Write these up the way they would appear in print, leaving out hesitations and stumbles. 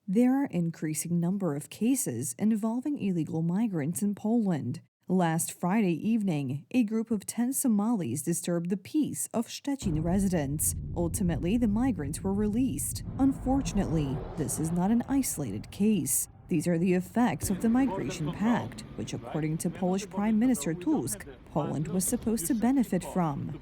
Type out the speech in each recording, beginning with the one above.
There are increasing number of cases involving illegal migrants in Poland. Last Friday evening, a group of 10 Somalis disturbed the peace of Szczecin residents. Ultimately, the migrants were released. Unfortunately, this is not an isolated case. These are the effects of the migration pact, which, according to Polish Prime Minister Tusk, Poland was supposed to benefit from.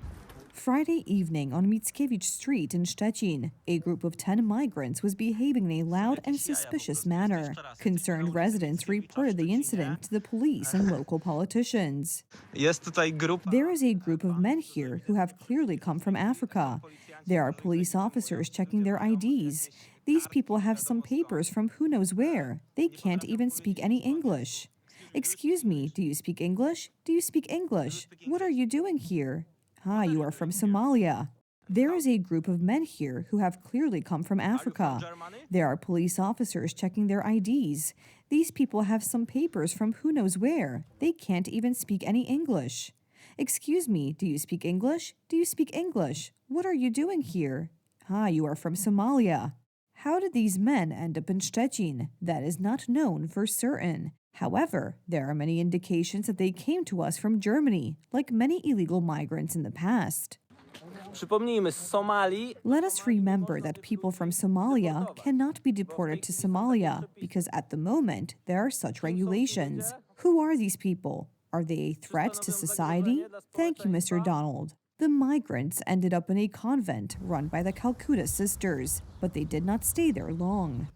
Friday evening on Mickiewicz Street in Szczecin, a group of 10 migrants was behaving in a loud and suspicious manner. Concerned residents reported the incident to the police and local politicians. There is a group of men here who have clearly come from Africa. There are police officers checking their IDs. These people have some papers from who knows where. They can't even speak any English. Excuse me, do you speak English? Do you speak English? What are you doing here? Ah, you are from Somalia. There is a group of men here who have clearly come from Africa. There are police officers checking their IDs. These people have some papers from who knows where. They can't even speak any English. Excuse me, do you speak English? Do you speak English? What are you doing here? Ah, you are from Somalia. How did these men end up in Szczecin? That is not known for certain. However, there are many indications that they came to us from Germany, like many illegal migrants in the past. Let us remember that people from Somalia cannot be deported to Somalia because at the moment there are such regulations. Who are these people? Are they a threat to society? Thank you, Mr. Donald. The migrants ended up in a convent run by the Calcutta sisters, but they did not stay there long.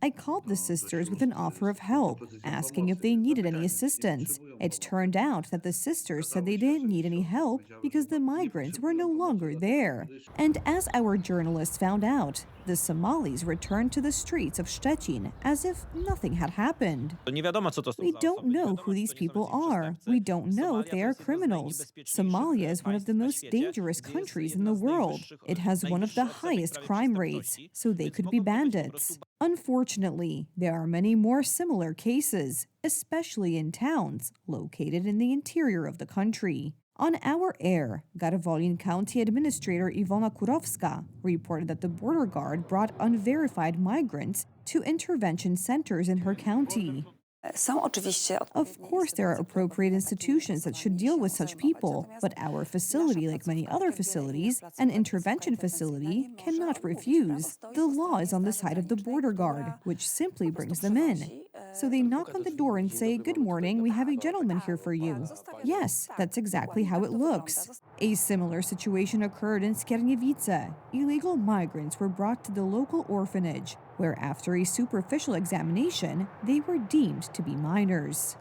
I called the sisters with an offer of help, asking if they needed any assistance. It turned out that the sisters said they didn't need any help because the migrants were no longer there. And as our journalists found out, the Somalis returned to the streets of Szczecin as if nothing had happened. We don't know who these people are. We don't know if they are criminals. Somalia is one of the most dangerous countries in the world. It has one of the highest crime rates, so they could be bandits. Unfortunately, there are many more similar cases, especially in towns located in the interior of the country. On our air, Garwolin County Administrator Iwona Kurowska reported that the border guard brought unverified migrants to intervention centers in her county. Of course, there are appropriate institutions that should deal with such people, but our facility, like many other facilities, an intervention facility, cannot refuse. The law is on the side of the border guard, which simply brings them in. So they knock on the door and say, "Good morning, we have a gentleman here for you." Yes, that's exactly how it looks. A similar situation occurred in Skierniewice. Illegal migrants were brought to the local orphanage, where after a superficial examination, they were deemed to be minors.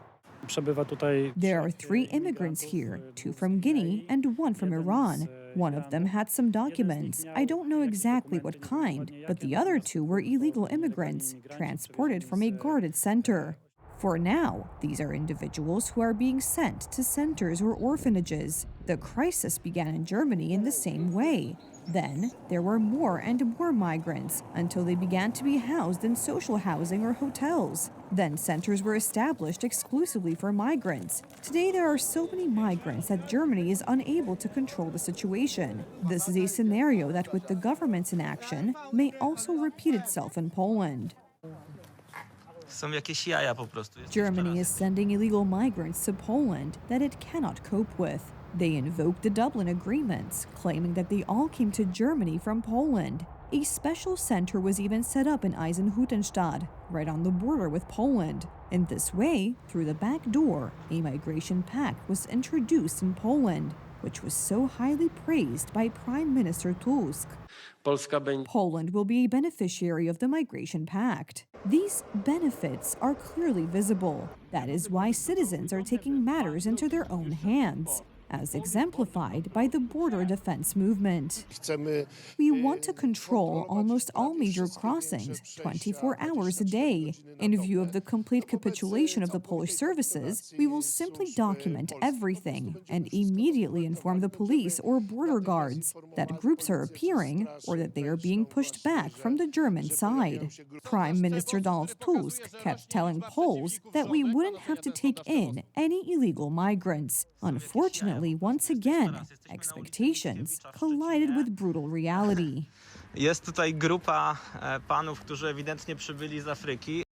There are 3 immigrants here, 2 from Guinea and 1 from Iran. One of them had some documents. I don't know exactly what kind, but the other 2 were illegal immigrants, transported from a guarded center. For now, these are individuals who are being sent to centers or orphanages. The crisis began in Germany in the same way. Then, there were more and more migrants until they began to be housed in social housing or hotels. Then centers were established exclusively for migrants. Today, there are so many migrants that Germany is unable to control the situation. This is a scenario that, with the government's inaction, may also repeat itself in Poland. Germany is sending illegal migrants to Poland that it cannot cope with. They invoked the Dublin agreements, claiming that they all came to Germany from Poland. A special center was even set up in Eisenhüttenstadt, right on the border with Poland. In this way, through the back door, a migration pact was introduced in Poland, which was so highly praised by Prime Minister Tusk. Poland will be a beneficiary of the migration pact. These benefits are clearly visible. That is why citizens are taking matters into their own hands, as exemplified by the border defense movement. We want to control almost all major crossings 24 hours a day. In view of the complete capitulation of the Polish services, we will simply document everything and immediately inform the police or border guards that groups are appearing or that they are being pushed back from the German side. Prime Minister Donald Tusk kept telling Poles that we wouldn't have to take in any illegal migrants. Unfortunately, once again, expectations collided with brutal reality. Jest tutaj grupa panów, którzy ewidentnie przybyli z Afryki.